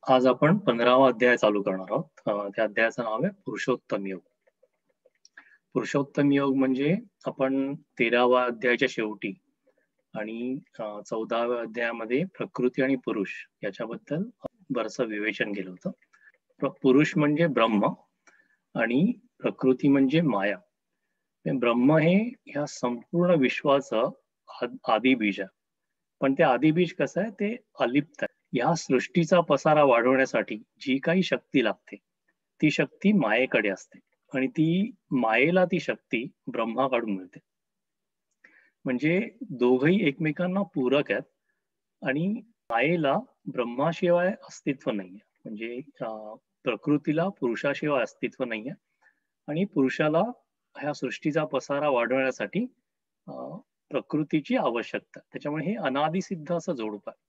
आज आपण 15वा अध्याय चालू करणार आहोत. त्या अध्यायाचं नाव आहे पुरुषोत्तम योग. पुरुषोत्तम योग म्हणजे आपण 13वा अध्यायाच्या शेवटी आणि 14व्या अध्यायामध्ये प्रकृती आणि पुरुष याच्याबद्दल बरंचसं विवेचन केलं होतं. पुरुष म्हणजे ब्रह्म आणि प्रकृती म्हणजे माया. ब्रह्म हे ह्या संपूर्ण विश्वाचं आदिबीज आहे. पण ते आदिबीज कसं आहे, ते अलिप्त आहे. या सृष्टीचा पसारा वाढवण्यासाठी जी काही शक्ती लागते ती शक्ती मायेकडे असते आणि मायेला ती शक्ती ब्रह्माकडून मिळते. म्हणजे दोघही एकमेकांना पूरक आहेत आणि मायेला ब्रह्माशिवाय अस्तित्व नाहीये. म्हणजे प्रकृतीला पुरुषाशिवाय अस्तित्व नाहीये आणि पुरुषाला ह्या सृष्टीचा पसारा वाढवण्यासाठी प्रकृतीची आवश्यकता. त्याच्यामुळे हे अनादिसिद्ध असं जोडप आहे.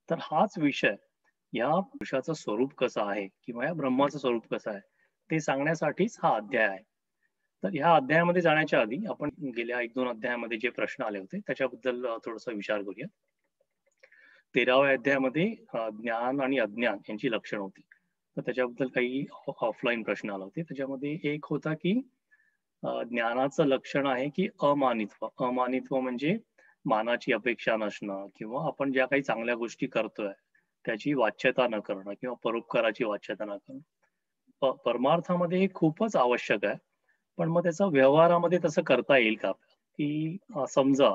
तर हाच विषय या पुरुषाचं स्वरूप कसं आहे किंवा या ब्रह्माचं स्वरूप कसं आहे ते सांगण्यासाठीच हा अध्याय आहे. तर ह्या अध्यायामध्ये जाण्याच्या आधी आपण गेल्या 1-2 अध्यायामध्ये जे प्रश्न आले होते त्याच्याबद्दल थोडासा विचार करूया. 13व्या अध्यायामध्ये ज्ञान आणि अज्ञान यांची लक्षणं होती. तर त्याच्याबद्दल काही ऑफलाईन प्रश्न आले होते. त्याच्यामध्ये एक होता की ज्ञानाचं लक्षण आहे की अमानित्व. अमानित्व म्हणजे मानाची अपेक्षा नसणं किंवा आपण ज्या काही चांगल्या गोष्टी करतोय त्याची वाच्यता न करणं किंवा परोपकाराची वाच्यता न करणं. परमार्थामध्ये हे खूपच आवश्यक आहे. पण मग त्याचा व्यवहारामध्ये तसं करता येईल का? की समजा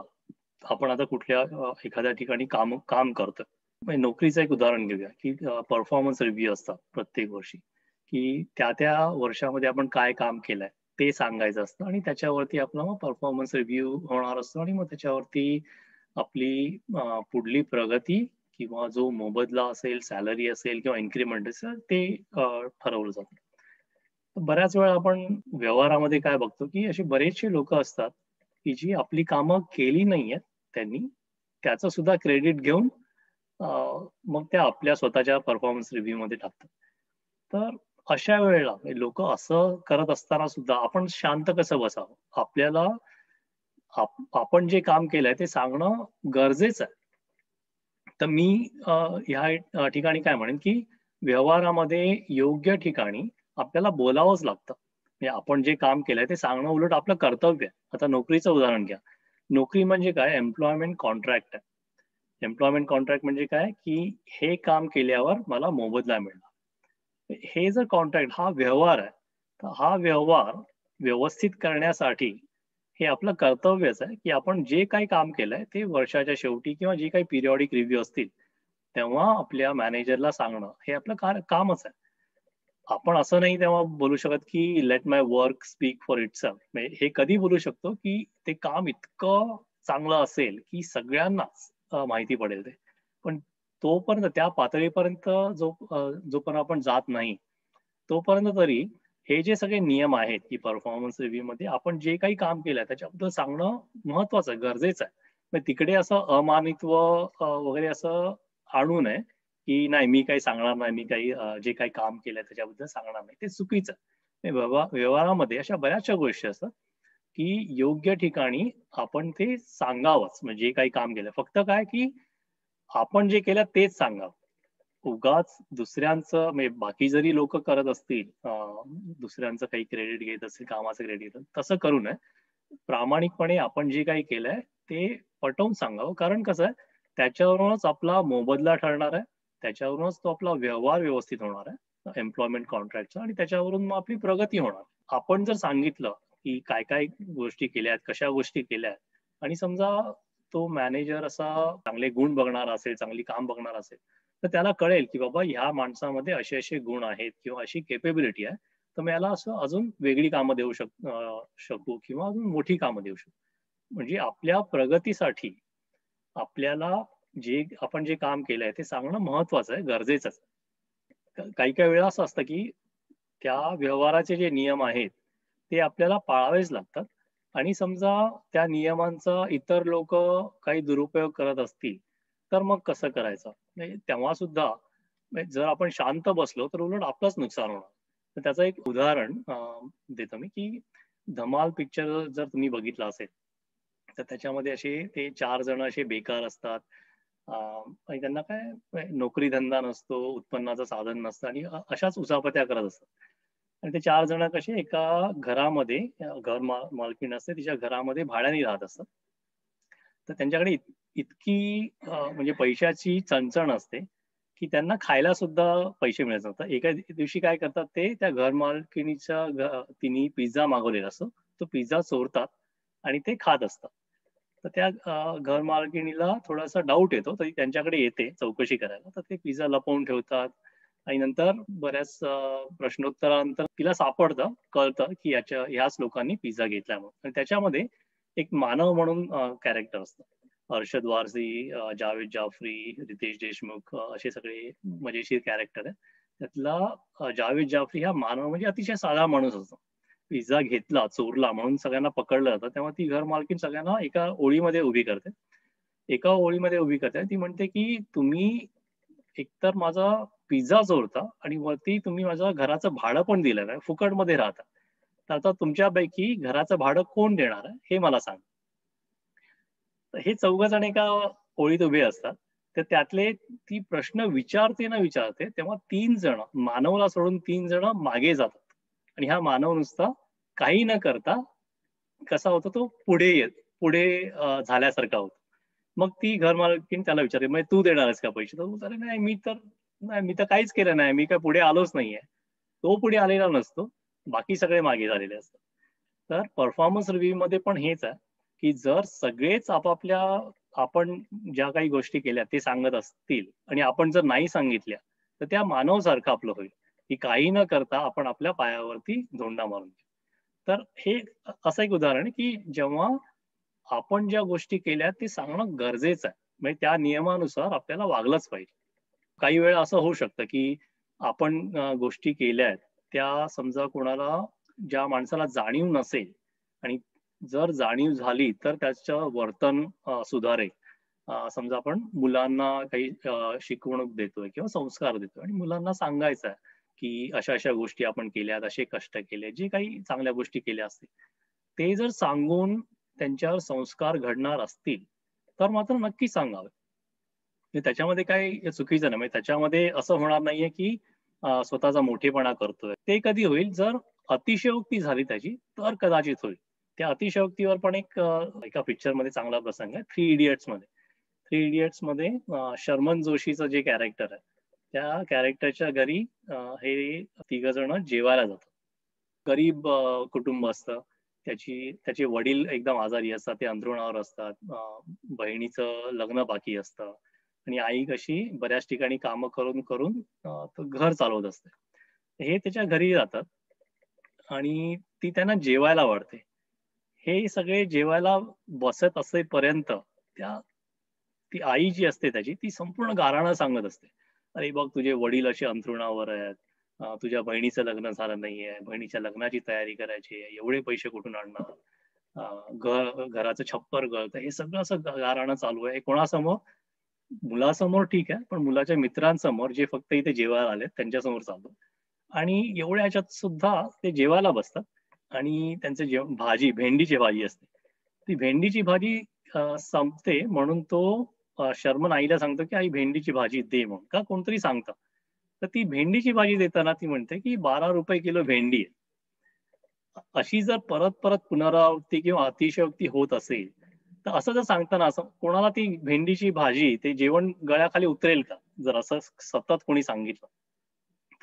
आपण आता कुठल्या एखाद्या ठिकाणी काम करतोय. म्हणजे नोकरीचं एक उदाहरण घेऊया की परफॉर्मन्स रिव्ह्यू असतात प्रत्येक वर्षी, की त्या वर्षामध्ये आपण काय काम केलंय ते सांगायचं असतं आणि त्याच्यावरती आपला मग परफॉर्मन्स रिव्ह्यू होणार असतो आणि मग त्याच्यावरती आपली पुढली प्रगती किंवा जो मोबदला असेल, सॅलरी असेल किंवा इन्क्रिमेंट असेल ते ठरवलं जातं. बऱ्याच वेळा आपण व्यवहारामध्ये काय बघतो की अशी बरेचसे लोक असतात की जी आपली कामं केली नाहीयेत त्यांनी, त्याचं सुद्धा क्रेडिट घेऊन मग त्या आपल्या स्वतःच्या परफॉर्मन्स रिव्ह्यू मध्ये टाकतात. तर अशा वेळेला लोक असं करत असताना सुद्धा आपण शांत कसं बसावं? आपल्याला आपण जे काम केलंय ते सांगणं गरजेचं आहे. तर मी ह्या ठिकाणी काय म्हणेन की व्यवहारामध्ये योग्य ठिकाणी आपल्याला बोलावंच लागतं. म्हणजे आपण जे काम केलंय ते सांगणं उलट आपलं कर्तव्य आहे. आता नोकरीचं उदाहरण घ्या. नोकरी म्हणजे काय? एम्प्लॉयमेंट कॉन्ट्रॅक्ट आहे. एम्प्लॉयमेंट कॉन्ट्रॅक्ट म्हणजे काय? की हे काम केल्यावर मला मोबदला मिळणार. हे जर कॉन्ट्रॅक्ट हा व्यवहार आहे, तर हा व्यवहार व्यवस्थित करण्यासाठी हे आपलं कर्तव्यच आहे, की आपण जे काही काम केलंय ते वर्षाच्या शेवटी किंवा जे काही पिरियॉडिक रिव्ह्यू असतील, तेव्हा आपल्या मॅनेजरला सांगणं हे आपलं कामच आहे. आपण असं नाही तेव्हा बोलू शकत, की let my work speak for itself. म्हणजे हे कधी बोलू शकतो, की ते काम इतकं चांगलं असेल, की सगळ्यांनाच माहिती पडेल ते. पण तोपर्यंत त्या पातळीपर्यंत जोपर्यंत आपण जात नाही, तोपर्यंत तरी हे जे सगळे नियम आहेत, की परफॉर्मन्स रिव्ह्यू मध्ये आपण जे काही काम केलंय त्याच्याबद्दल सांगणं महत्वाचं आहे, गरजेचं आहे. मग तिकडे असं अमानित्व वगैरे असं आणू नये, की नाही मी काही सांगणार नाही, मी काही जे काही काम केलंय त्याच्याबद्दल सांगणार नाही. ते चुकीचं आहे. व्यवहारामध्ये अशा बऱ्याचशा गोष्टी असतात, की योग्य ठिकाणी आपण ते सांगावंच. म्हणजे जे काही काम केलं फक्त काय, की आपण जे केलं तेच सांगावं. उगाच दुसऱ्यांचं म्हणजे बाकी जरी लोक करत असतील, दुसऱ्यांचं काही क्रेडिट घेत असतील, कामाचं क्रेडिट घेत तसं करू नये. प्रामाणिकपणे आपण जे काही केलंय ते पटवून सांगावं. कारण कसं आहे, त्याच्यावरूनच आपला मोबदला ठरणार आहे. त्याच्यावरूनच तो आपला व्यवहार व्यवस्थित होणार आहे एम्प्लॉयमेंट कॉन्ट्रॅक्टचा आणि त्याच्यावरून मग आपली प्रगती होणार. आपण जर सांगितलं की काय काय गोष्टी केल्यात, कशा गोष्टी केल्यात आणि समजा तो मॅनेजर असा चांगले गुण बघणारा असेल, चांगली काम बघणार असेल, तर त्याला कळेल की बाबा ह्या माणसामध्ये असे असे गुण आहेत किंवा अशी केपेबिलिटी आहे, तर मग याला असं अजून वेगळी कामं देऊ शकू किंवा अजून मोठी कामं देऊ शकू. म्हणजे आपल्या प्रगतीसाठी आपल्याला आपण जे काम केलंय ते सांगणं महत्वाचं आहे, गरजेचं आहे. काही काही वेळा असं असतं की त्या व्यवहाराचे जे नियम आहेत ते आपल्याला पाळावेच लागतात आणि समजा त्या नियमांचा इतर लोक काही दुरुपयोग करत असतील तर मग कसं करायचं? म्हणजे तेव्हा सुद्धा म्हणजे जर आपण शांत बसलो तर उलट आपलंच नुकसान होणार. तर त्याचं एक उदाहरण देतो मी की धमाल पिक्चर जर तुम्ही बघितला असेल तर त्याच्यामध्ये असे ते 4 जण असे बेकार असतात आणि त्यांना काय नोकरी धंदा नसतो, उत्पन्नाचं साधन नसतं आणि अशाच उचापत्या करत असतात. आणि ते 4 जण कसे एका घरामध्ये मालकीण असते तिच्या घरामध्ये भाड्याने राहत असतात. तर त्यांच्याकडे इतकी म्हणजे पैशाची चणचण असते, की त्यांना खायला सुद्धा पैसे मिळत नसतात. एका दिवशी काय करतात ते त्या घर मालकिणीच्या तिने पिझ्झा मागवलेला असतो. तो पिझ्झा चोरतात आणि ते खात असतात. तर त्या घर मालकिणीला थोडासा डाऊट येतो, तर ती त्यांच्याकडे येते चौकशी करायला. तर ते पिझ्झा लपवून ठेवतात आणि नंतर बऱ्याच प्रश्नोत्तरानंतर तिला कळतं, की ह्याच लोकांनी पिझ्झा घेतला म्हणून. आणि त्याच्यामध्ये एक मानव म्हणून कॅरेक्टर असतं. अरशद वारसी, जावेद जाफरी, रितेश देशमुख असे सगळे मजेशीर कॅरेक्टर आहेत. त्यातला जावेद जाफरी हा मानव म्हणजे अतिशय साधा माणूस असतो. पिझ्झा घेतला, चोरला म्हणून सगळ्यांना पकडलं जातं. तेव्हा ती घर मालकीण सगळ्यांना एका ओळीमध्ये उभी करते. एका ओळीमध्ये उभी करते आणि ती म्हणते, की तुम्ही एकतर माझा पिझ्झा चोरता आणि वरती तुम्ही माझ्या घराचं भाडं पण दिलं नाही, फुकटमध्ये राहता. तर आता तुमच्यापैकी घराचं भाडं कोण देणार आहे, हे मला सांगा. तर हे चौघ जण एका ओळीत उभे असतात. तर त्यातले ती प्रश्न विचारते ना विचारते, तेव्हा 3 जण मानवला सोडून 3 जण मागे जातात. आणि हा मानव नुसता काही न करता कसा होतो तो पुढे झाल्यासारखा होतो. मग ती घरमालकीण त्याला विचारते, "मग तू देणार आहेस का पैसे?" तो बोलतो, "अरे नाही, मी तर काहीच केलं नाही. मी काय पुढे आलोच नाहीये." तो पुढे आलेला नसतो. बाकी सगळे मागे झालेले असतात. तर परफॉर्मन्स रिव्ह्यूमध्ये पण हेच आहे, की जर सगळेच आपण ज्या काही गोष्टी केल्या ते सांगत असतील आणि आपण जर नाही सांगितल्या, तर त्या मानवसारखं आपलं होईल, की काही न करता आपण आपल्या पायावरती धोंडा मारून घेऊ. तर हे असं एक उदाहरण आहे, की जेव्हा आपण ज्या गोष्टी केल्या ते सांगणं गरजेचं आहे. म्हणजे त्या नियमानुसार आपल्याला वागलंच पाहिजे. काही वेळा असं होऊ शकतं, की आपण गोष्टी केल्यात, त्या समजा कोणाला ज्या माणसाला जाणीव नसेल आणि जर जाणीव झाली, तर त्याचं वर्तन सुधारेल. समजा आपण मुलांना काही शिकवणूक देतोय किंवा संस्कार देतोय आणि मुलांना सांगायचं आहे, की अशा-अशा गोष्टी आपण केल्यात, असे कष्ट केले, जे काही चांगल्या गोष्टी केल्या असतील. ते जर सांगून त्यांच्यावर संस्कार घडणार असतील, तर मात्र नक्की सांगावे. म्हणजे त्याच्यामध्ये काही चुकीचं नाही. म्हणजे त्याच्यामध्ये असं होणार नाहीये, की स्वतःचा मोठेपणा करतोय. ते कधी होईल जर अतिशयोक्ती झाली त्याची, तर कदाचित होईल. त्या अतिशयोक्तीवर पण एका पिक्चरमध्ये चांगला प्रसंग आहे. थ्री इडियट्समध्ये. थ्री इडियट्समध्ये शर्मन जोशीचं जे कॅरेक्टर आहे, त्या कॅरेक्टरच्या घरी हे तिघं जण जेवायला जातात. गरीब कुटुंब असतं. त्याचे वडील एकदम आजारी असतात. ते अंथरुणावर असतात. बहिणीचं लग्न बाकी असतं आणि आई कशी बऱ्याच ठिकाणी कामं करून तो घर चालवत असते. हे त्याच्या घरी जातात आणि ती त्यांना जेवायला वाढते. हे सगळे जेवायला बसत असेपर्यंत ती आई जी असते त्याची, ती संपूर्ण गाऱ्हाणं सांगत असते. "अरे बघ तुझे वडील असे अंथरुणावर आहेत. तुझ्या बहिणीचं लग्न झालं नाहीये. बहिणीच्या लग्नाची तयारी करायची आहे. एवढे पैसे कुठून आणणार? घराचं छप्पर गळतंय." हे सगळं असं गाऱ्हाणं चालू आहे. कोणासमोर? मुलासमोर ठीक आहे, पण मुलाच्या मित्रांसमोर जे फक्त इथे जेवायला आलेत त्यांच्यासमोर चालू. आणि एवढ्या ह्याच्यात सुद्धा ते जेवायला बसतात आणि त्यांचं जेवण भेंडीची भाजी असते. ती भेंडीची भाजी संपते म्हणून तो शर्मन आईला सांगतो, की "आई भेंडीची भाजी दे" म्हणून. का कोणतरी सांगतं. तर ती भेंडीची भाजी देताना ती म्हणते, की ₹12 किलो भेंडी आहे. अशी जर परत-परत पुनरावृत्ती किंवा अतिशयोक्ती होत असेल, तर असं जर सांगताना असं कोणाला ती भेंडीची भाजी, ते जेवण गळ्याखाली उतरेल का? जर असं सतत कोणी सांगितलं,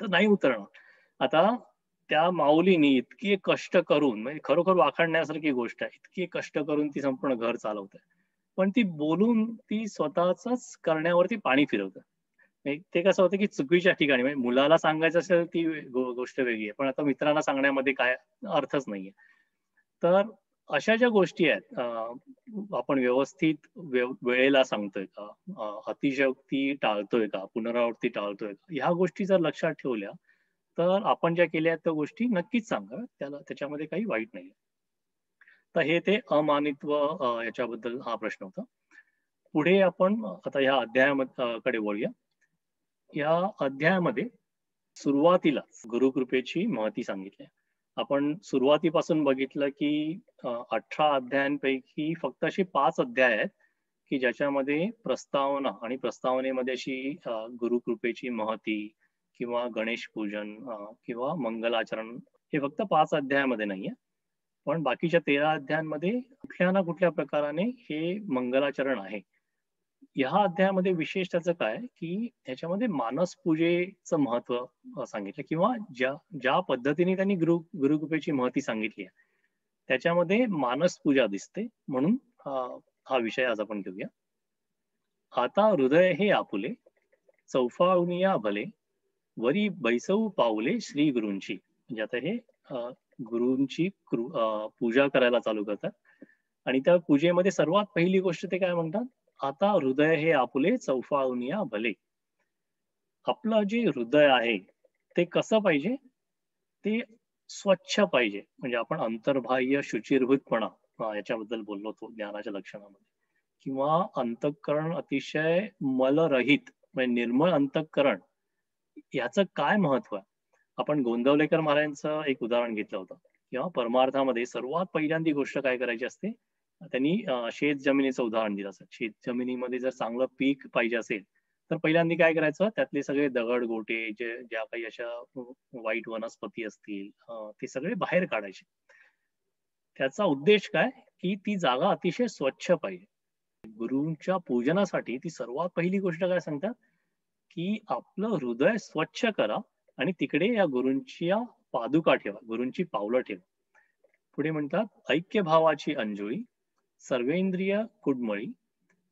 तर नाही उतरणार. आता त्या माऊलीनी इतके कष्ट करून म्हणजे खरोखर वाखाणण्यासारखी गोष्ट आहे. इतके कष्ट करून ती संपूर्ण घर चालवते. पण ती बोलून ती स्वतःचंच करण्यावरती पाणी फिरवते. ते कसं होतं, की चुकीच्या ठिकाणी म्हणजे मुलाला सांगायचं असेल ती गोष्ट वेगळी आहे. पण आता मित्रांना सांगण्यामध्ये काय अर्थच नाहीये. तर अशा ज्या गोष्टी आहेत आपण व्यवस्थित वेळेला सांगतोय का? अतिशयोक्ती टाळतोय का? पुनरावृत्ती टाळतोय का? ह्या गोष्टी जर लक्षात ठेवल्या, तर आपण ज्या केल्या आहेत त्या गोष्टी नक्कीच सांगाव्यात. त्याच्यामध्ये काही वाईट नाहीये. तर हे ते अमानित्व याच्याबद्दल हा प्रश्न होता. पुढे आपण आता ह्या कडे वळूया. या अध्यायामध्ये सुरुवातीलाच गुरुकृपेची महती सांगितली आहे. आपण सुरुवातीपासून बघितलं की 18 अध्यायांपैकी फक्त असे 5 अध्याय आहेत, की ज्याच्यामध्ये प्रस्तावना आणि प्रस्तावनेमध्ये अशी गुरुकृपेची महती किंवा गणेश पूजन किंवा मंगलाचरण हे फक्त 5 अध्यायामध्ये नाहीये, पण बाकीच्या 13 अध्यायांमध्ये कुठल्या ना कुठल्या प्रकाराने हे मंगलाचरण आहे. ह्या अध्यायामध्ये विशेष त्याचं काय की ह्याच्यामध्ये मानस पूजेचं महत्व सांगितलं किंवा ज्या ज्या पद्धतीने त्यांनी गुरुकृपेची महती सांगितली आहे त्याच्यामध्ये मानस पूजा दिसते. म्हणून हा विषय आज आपण घेऊया. आता हृदय हे आपुले चौफाळुनिया भले वरी बैसऊ पाऊले श्री गुरूंची. म्हणजे आता हे गुरूंची पूजा करायला चालू करतात आणि त्या पूजेमध्ये सर्वात पहिली गोष्ट ते काय म्हणतात, आता हृदय हे आपुले चौफाळुनिया भले. आपलं जे हृदय आहे ते कसं पाहिजे, ते स्वच्छ पाहिजे. म्हणजे आपण अंतर्बाह्य शुचिर्भूतपणा याच्याबद्दल बोललो होतो ज्ञानाच्या लक्षणामध्ये, किंवा अंतःकरण अतिशय मलरहित म्हणजे निर्मळ अंतःकरण याचं काय महत्व आहे. आपण गोंदवलेकर महाराजांचं एक उदाहरण घेतलं होतं, किंवा परमार्थामध्ये सर्वात पहिल्यांदी गोष्ट काय करायची असते, त्यांनी शेत जमिनीचं उदाहरण दिलं असं. शेत जमिनीमध्ये जर चांगलं पीक पाहिजे असेल तर पहिल्यांदा काय करायचं, त्यातले सगळे दगड गोटे ज्या काही अशा वाईट वनस्पती असतील ते सगळे बाहेर काढायचे. त्याचा उद्देश काय की ती जागा अतिशय स्वच्छ पाहिजे. गुरूंच्या पूजनासाठी ती सर्वात पहिली गोष्ट काय सांगतात की आपलं हृदय स्वच्छ करा आणि तिकडे या गुरूंच्या पादुका ठेवा, गुरूंची पावलं ठेवा. पुढे म्हणतात ऐक्य भावाची अंजोळी सर्वेंद्रिय कुडमळी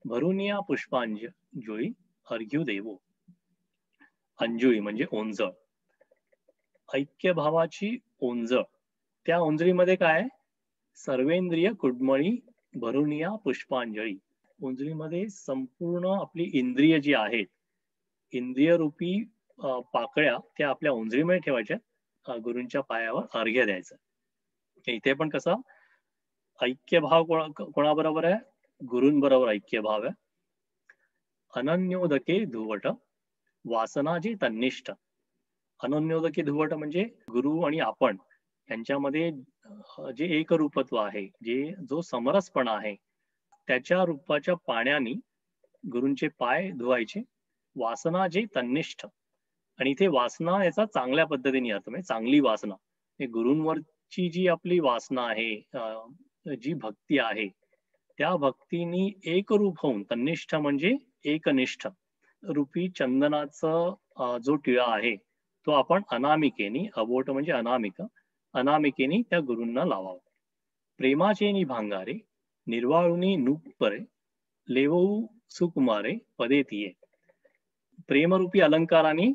भरुनिया पुष्पांजोळी अर्घ्यू देवो. अंजुळी म्हणजे ओंजळ, ऐक्य भावाची ओंजळ. त्या ओंजळीमध्ये काय, सर्वेंद्रिय कुडमळी भरुनिया पुष्पांजळी. ओंजळीमध्ये संपूर्ण आपली इंद्रिय जी आहेत, इंद्रिय रूपी पाकळ्या त्या आपल्या ओंजळीमध्ये ठेवायच्या, गुरूंच्या पायावर अर्घ्य द्यायचं. इथे पण कसा ऐक्य भाव कोणाबरोबर आहे, गुरूंबरोबर ऐक्य भाव आहे. अनन्योदके धुवट वासनाजी तन्निष्ठ. अनन्योदके धुवट म्हणजे गुरु आणि आपण यांच्यामध्ये जे एकरूपत्व आहे, जो समरसपणा आहे, त्याच्या रूपाच्या पाण्याने गुरूंचे पाय धुवायचे. वासना जे तन्निष्ठ, आणि इथे वासना याचा चांगल्या पद्धतीने अर्थ म्हणजे चांगली वासना. गुरूंवरची जी आपली वासना आहे, जी भक्ती आहे, त्या भक्तीनी एकरूप होऊन, तन्निष्ठ म्हणजे एकनिष्ठ रूपी चंदनाचं जो टिळा आहे तो आपण अनामिकेनी, अबोट म्हणजे अनामिक, अनामिकेनी त्या गुरूंना लावावा. प्रेमाचेनी भांगारे निर्वाळुनी नुपरे लेवऊ सुकुमारे पदे तिये. प्रेमरूपी अलंकाराने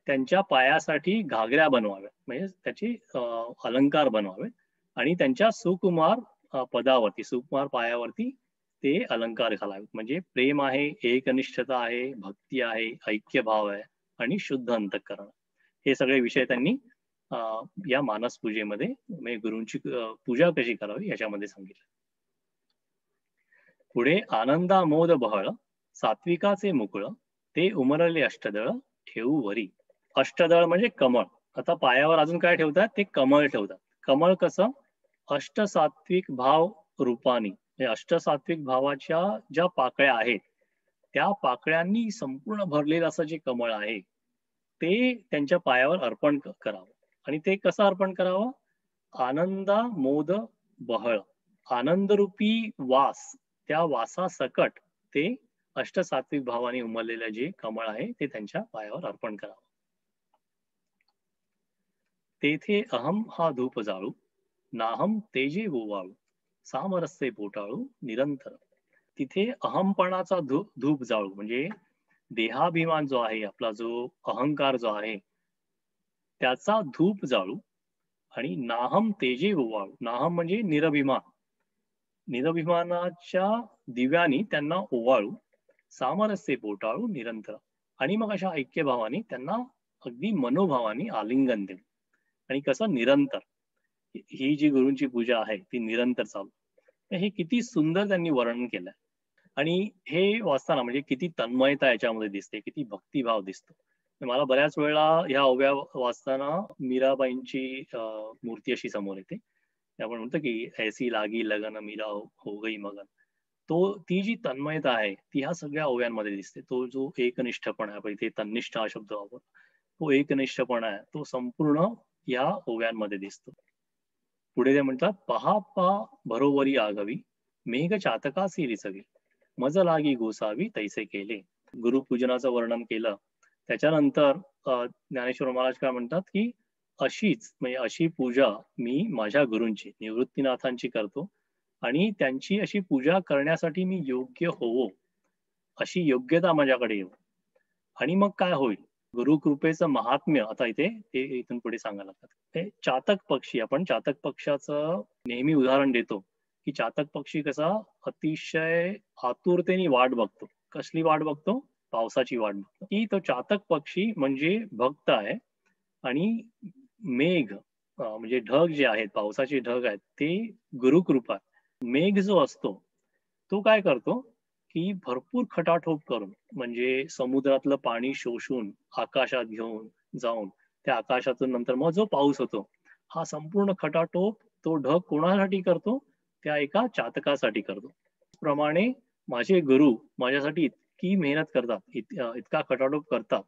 त्यांच्या पायासाठी घागऱ्या बनवाव्या, म्हणजे त्याचे अलंकार बनवावे आणि त्यांच्या सुकुमार पदावरती, सुकुमार पायावरती ते अलंकार घालावेत. म्हणजे प्रेम आहे, एकनिष्ठता आहे, भक्ती आहे, ऐक्यभाव आहे आणि शुद्ध अंतःकरण, हे सगळे विषय त्यांनी या मानस पूजेमध्ये म्हणजे गुरूंची पूजा कशी करावी याच्यामध्ये सांगितलं. पुढे आनंदामोद बहळ सात्विकाचे मुकुळ ते उमरले अष्टदळ ठेवू वरी. अष्टदळ म्हणजे कमळ. आता पायावर अजून काय ठेवतात, ते कमळ ठेवतात. कमळ कसं, अष्टसात्विक भाव रूपानी, अष्टसात्विक भावाच्या ज्या पाकळ्या आहेत त्या पाकळ्यांनी संपूर्ण भरलेलं असं जे कमळ आहे ते त्यांच्या पायावर अर्पण करावं. आणि ते कसं अर्पण करावं, आनंदा मोद बहळ, आनंदरूपी वास, त्या वासासकट ते अष्टसात्विक भावाने उमललेलं जे कमळ आहे ते त्यांच्या पायावर अर्पण करावं. तेथे अहम हा धूप जाळू नाहम तेजे ओवाळू सामरस्ये पोटाळू निरंतर. तिथे अहमपणाचा धूप जाळू म्हणजे देहाभिमान जो आहे, आपला जो अहंकार जो आहे त्याचा धूप जाळू आणि नाहम तेजे ओवाळू. नाहम म्हणजे निरभिमान, निरभिमानाच्या दिव्यानी त्यांना ओवाळू. सामरस्ये पोटाळू निरंतर, आणि मग अशा ऐक्यभावाने त्यांना अगदी मनोभावाने आलिंगन देऊ. आणि कसं निरंतर, ही जी गुरूंची पूजा आहे ती निरंतर चालू. हे किती सुंदर त्यांनी वर्णन केलंय. आणि हे वाचताना म्हणजे किती तन्मयता याच्यामध्ये दिसते, किती भक्तिभाव दिसतो. मला बऱ्याच वेळा ह्या ओव्या वाचताना मीराबाईंची मूर्ती अशी समोर येते. आपण म्हणतो की ऐसी लागी लगन मीरा हो गई मगन. ती जी तन्मयता आहे ती ह्या सगळ्या ओव्यांमध्ये दिसते. तो जो एकनिष्ठपणा आहे, आपण इथे तन्निष्ठ हा शब्द वापरतो, तो एकनिष्ठपणा आहे तो संपूर्ण या ओव्यांमध्ये दिसतो. पुढे ते म्हणतात, पहा बरोबरी आगवी, मेघ चातकासी रिचवी, मज लागी गोसावी तैसे केले. गुरुपूजनाचं वर्णन केलं. त्याच्यानंतर ज्ञानेश्वर महाराज काय म्हणतात, की अशीच म्हणजे अशी पूजा मी माझ्या गुरूंची निवृत्तीनाथांची करतो आणि त्यांची अशी पूजा करण्यासाठी मी योग्य होवो, अशी योग्यता माझ्याकडे येऊ. आणि मग काय होईल? गुरुकृपेचं महात्म्य आता इथे ते इथून पुढे सांगायला लागतात. हे चातक पक्षी, आपण चातक पक्षाचं नेहमी उदाहरण देतो, की चातक पक्षी कसा अतिशय आतुरतेने वाट बघतो. कसली वाट बघतो? पावसाची वाट बघतो. की तो चातक पक्षी म्हणजे भक्त आहे आणि मेघ म्हणजे ढग जे आहेत, पावसाचे ढग आहेत, ते गुरुकृपा. मेघ जो असतो, तो काय करतो, की भरपूर खटाटोप करून म्हणजे समुद्रातलं पाणी शोषून आकाशात घेऊन जाऊन त्या आकाशातून नंतर मग जो पाऊस होतो, हा संपूर्ण खटाटोप तो ढग कोणासाठी करतो? त्या एका चातकासाठी करतो. प्रमाणे माझे गुरु माझ्यासाठी इतकी मेहनत करतात, इतका खटाटोप करतात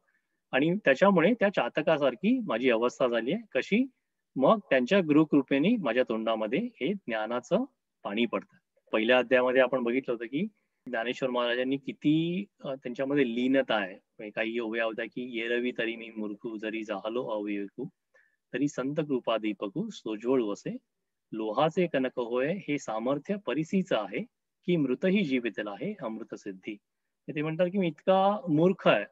आणि त्याच्यामुळे त्या चातकासारखी माझी अवस्था झाली आहे. कशी? मग त्यांच्या गुरुकृपेने माझ्या तोंडामध्ये हे ज्ञानाचं पाणी पडतं. पहिल्या अध्यायामध्ये आपण बघितलं होतं, की ज्ञानेश्वर महाराजांनी किती त्यांच्यामध्ये लीनता आहे. म्हणजे काही ओव्या होत्या, की "येरवी तरी मी मूर्खू, जरी जाहलो अविवेकू, तरी संत कृपा दीपकू सोज्वळ वसे, लोहाचे कनक होय हे सामर्थ्य परिसीचं आहे, की मृतही जीवितला आहे अमृत सिद्धी." ते म्हणतात, की मी इतका मूर्ख आहे.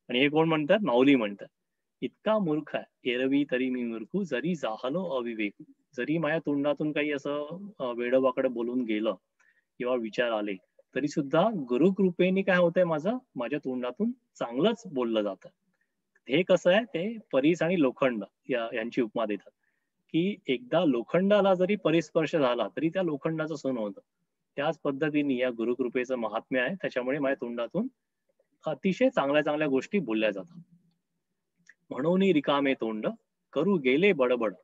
आणि हे कोण म्हणतात? माऊली म्हणतात. इतका मूर्ख आहे. "एरवी तरी मी मूर्खू, जरी जाहलो अविवेकू." जरी माझ्या तोंडातून काही असं वेडं-वाकडं बोलून गेलं किंवा विचार आले, तरी सुद्धा गुरुकृपेने काय होतंय माझं? माझ्या तोंडातून चांगलंच बोललं जातं. हे कसं आहे? ते परीस आणि लोखंड यांची उपमा देतात, की एकदा लोखंडाला जरी परिस्पर्श झाला, तरी त्या लोखंडाचं सोनं होतं. त्याच पद्धतीने या गुरुकृपेचं महात्म्य आहे. त्याच्यामुळे माझ्या तोंडातून अतिशय चांगल्या-चांगल्या गोष्टी बोलल्या जातात. म्हणून रिकामे तोंड करू गेले बडबड,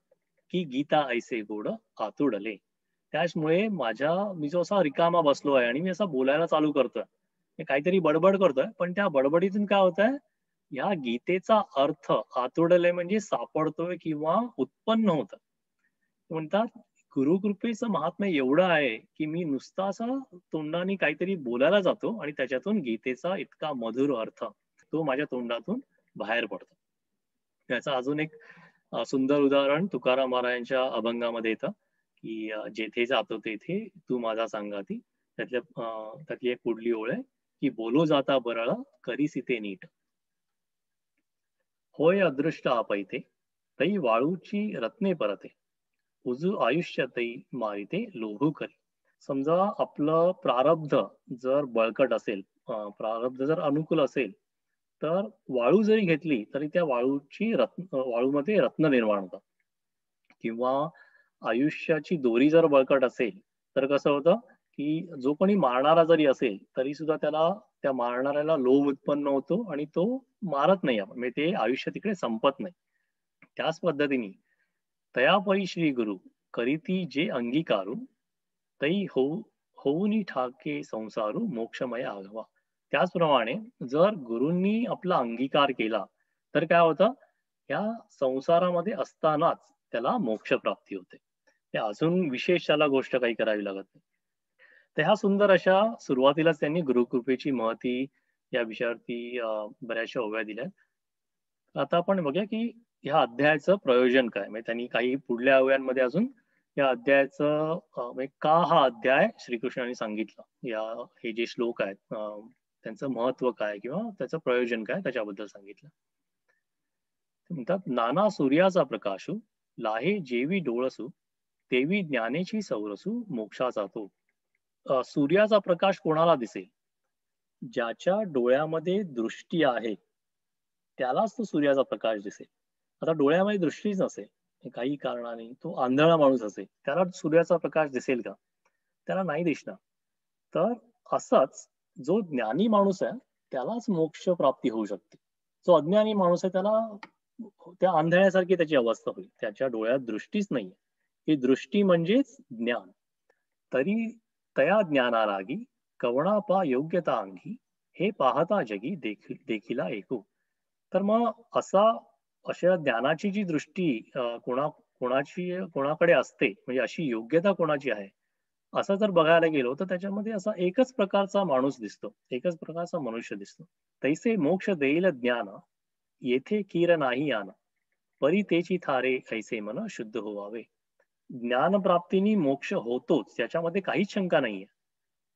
की गीता ऐसे गोड आतुडले. त्याचमुळे मी जो असा रिकामा बसलो आहे आणि मी असं बोलायला चालू करतोय. मी काहीतरी बडबड करतोय, पण त्या बडबडीतून काय होतंय? ह्या गीतेचा अर्थ आतुडले म्हणजे सापडतोय किंवा उत्पन्न होतं. म्हणतात गुरुकृपेचं महात्म्य एवढं आहे, की मी नुसता असा तोंडाने काहीतरी बोलायला जातो आणि त्याच्यातून गीतेचा इतका मधुर अर्थ तो माझ्या तोंडातून बाहेर पडतो. त्याचं अजून एक सुंदर उदाहरण तुकाराम महाराजांच्या अभंगामध्ये येतं, की जेथे जातो तेथे तू माझा सांगाती. त्यातली एक पुढली ओळ आहे, की बोलो जाता बरळ करीसी ते नीट. होय अदृष्ट आपैते तै वाळूची रत्ने परते. उजू आयुष्य तै मारिते लोभू करी. समजा आपलं प्रारब्ध जर बळकट असेल, प्रारब्ध जर अनुकूल असेल, तर वाळू जरी घेतली तरी त्या वाळूमध्ये रत्न निर्माण होतात. किंवा आयुष्याची दोरी जर बळकट असेल, तर कसं होतं, की जो कोणी मारणारा जरी असेल, तरी सुद्धा त्याला त्या मारणाऱ्याला लोभ उत्पन्न होतो आणि तो मारत नाही आपण. म्हणजे ते आयुष्य तिकडे संपत नाही. त्याच पद्धतीने तयापरी श्री गुरु करीती जे अंगीकारू, तै होऊनी ठाके संसारू मोक्षमय आघवा. त्याचप्रमाणे जर गुरूंनी आपला अंगीकार केला, तर काय होतं? या संसारामध्ये असतानाच त्याला मोक्ष प्राप्ती होते. ते अजून विशेष त्याला गोष्ट काही करावी लागत नाही. तर ह्या सुंदर अशा सुरुवातीलाच त्यांनी गुरुकृपेची महती या विषयावरती बऱ्याचशा ओव्या दिल्या. आता आपण बघूया, की ह्या अध्यायाचं प्रयोजन काय? म्हणजे त्यांनी काही पुढल्या ओव्यांमध्ये अजून या अध्यायाचं म्हणजे का हा अध्याय श्रीकृष्णाने सांगितला? हे जे श्लोक आहेत त्यांचं महत्व काय किंवा त्याचं प्रयोजन काय त्याच्याबद्दल सांगितलं. म्हणतात, नाना सूर्याचा प्रकाशू लाहे जेवी डोळसू, तेवी ज्ञानेची सौरसू मोक्षाचा तो. सूर्याचा प्रकाश कोणाला दिसेल? ज्याच्या डोळ्यामध्ये दृष्टी आहे, त्यालाच तो सूर्याचा प्रकाश दिसेल. आता डोळ्यामध्ये दृष्टीच नसेल काही कारणाने, तो आंधळा माणूस असेल, त्याला सूर्याचा प्रकाश दिसेल का? त्याला नाही दिसणार. तर असंच जो ज्ञानी माणूस आहे त्यालाच मोक्ष प्राप्ती होऊ शकते. जो अज्ञानी माणूस आहे त्याला त्या आंधळ्यासारखी त्याची अवस्था होईल. त्याच्या डोळ्यात दृष्टीच नाहीये. ही दृष्टी म्हणजेच ज्ञान. तरी तया ज्ञाना लागी कवणा पा योग्यता अंगी, हे पाहता जगी देखिला ऐकू. तर मग अशा ज्ञानाची जी दृष्टी कोणाकडे असते, म्हणजे अशी योग्यता कोणाची आहे, असं जर बघायला गेलो तर त्याच्यामध्ये असा एकच प्रकारचा माणूस दिसतो, एकच प्रकारचा मनुष्य दिसतो. तैसे मोक्ष देईल ज्ञान, येथे कीर नाही आन, परी तेची थारे ऐसे मन शुद्ध व्हावे. ज्ञानप्राप्तीनी मोक्ष होतोच, त्याच्यामध्ये काहीच शंका नाहीये.